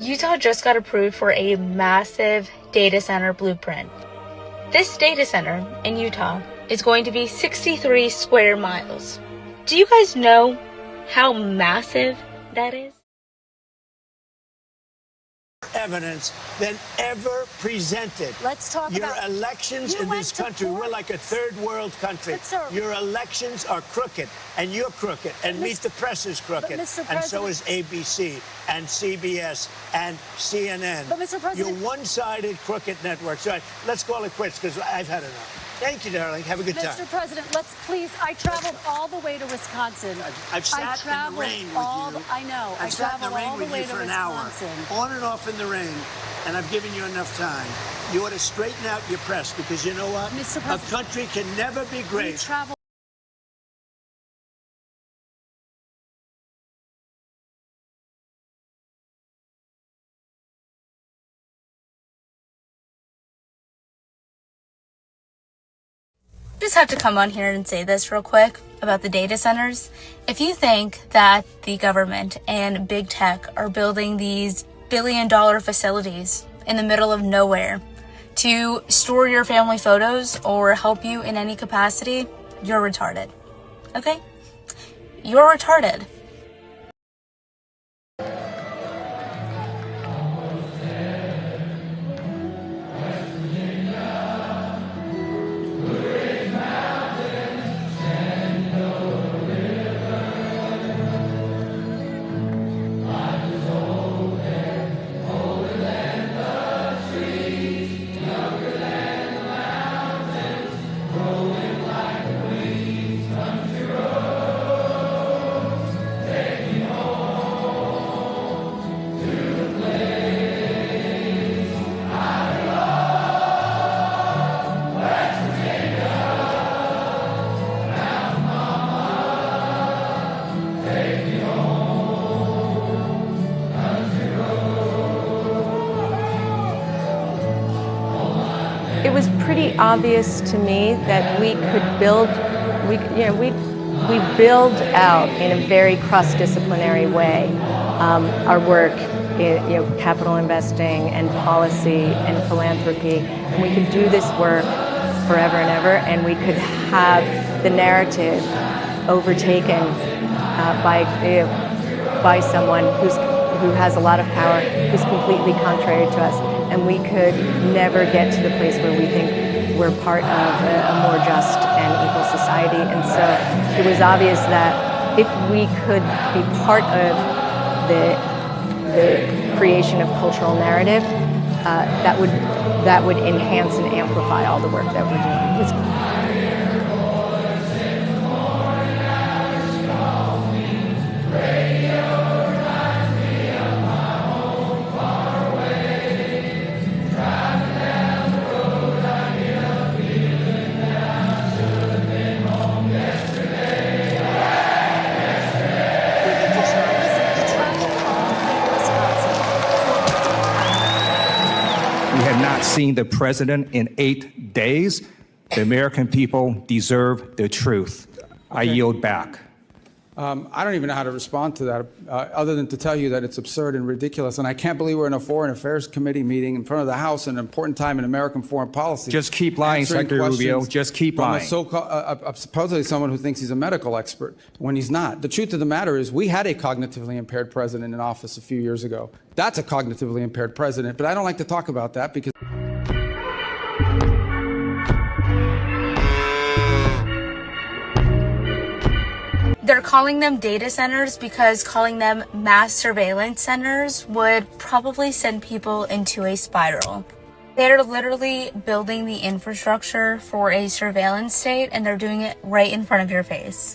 Utah just got approved for a massive data center blueprint. This data center in Utah is going to be 63 square miles. Do you guys know how massive that is? Evidence than ever presented. Let's talk your about elections in this country. We're like a third world country. Your elections are crooked, and you're crooked, and Meet the Press is crooked, and so is ABC and CBS and CNN. But Mr. President, you're one-sided crooked networks. All right, let's call it quits because I've had enough. Thank you, darling. Have a good time. Mr. President, let's please. I traveled all the way to Wisconsin. I've sat in the rain with you. I know. I've sat in the rain with you for an hour, on and off in the rain, and I've given you enough time. You ought to straighten out your press because you know what? Mr. President, a country can never be great. Just have to come on here and say this real quick about the data centers. If you think that the government and big tech are building these billion-dollar facilities in the middle of nowhere to store your family photos or help you in any capacity, you're retarded. Okay? You're retarded. It was pretty obvious to me that we could build, we build out in a very cross-disciplinary way our work in capital investing and policy and philanthropy. And we could do this work forever and ever, and we could have the narrative overtaken by someone who has a lot of power, who's completely contrary to us. And we could never get to the place where we think we're part of a more just and equal society. And so it was obvious that if we could be part of the creation of cultural narrative, that would enhance and amplify all the work that we're doing. Seen the president in 8 days. The American people deserve the truth. I yield back. I don't even know how to respond to that other than to tell you that it's absurd and ridiculous. And I can't believe we're in a Foreign Affairs Committee meeting in front of the House, an important time in American foreign policy. Just keep lying, Secretary Rubio. Just keep lying. Supposedly someone who thinks he's a medical expert when he's not. The truth of the matter is we had a cognitively impaired president in office a few years ago. That's a cognitively impaired president. But I don't like to talk about that because they're calling them data centers because calling them mass surveillance centers would probably send people into a spiral. They're literally building the infrastructure for a surveillance state, and they're doing it right in front of your face.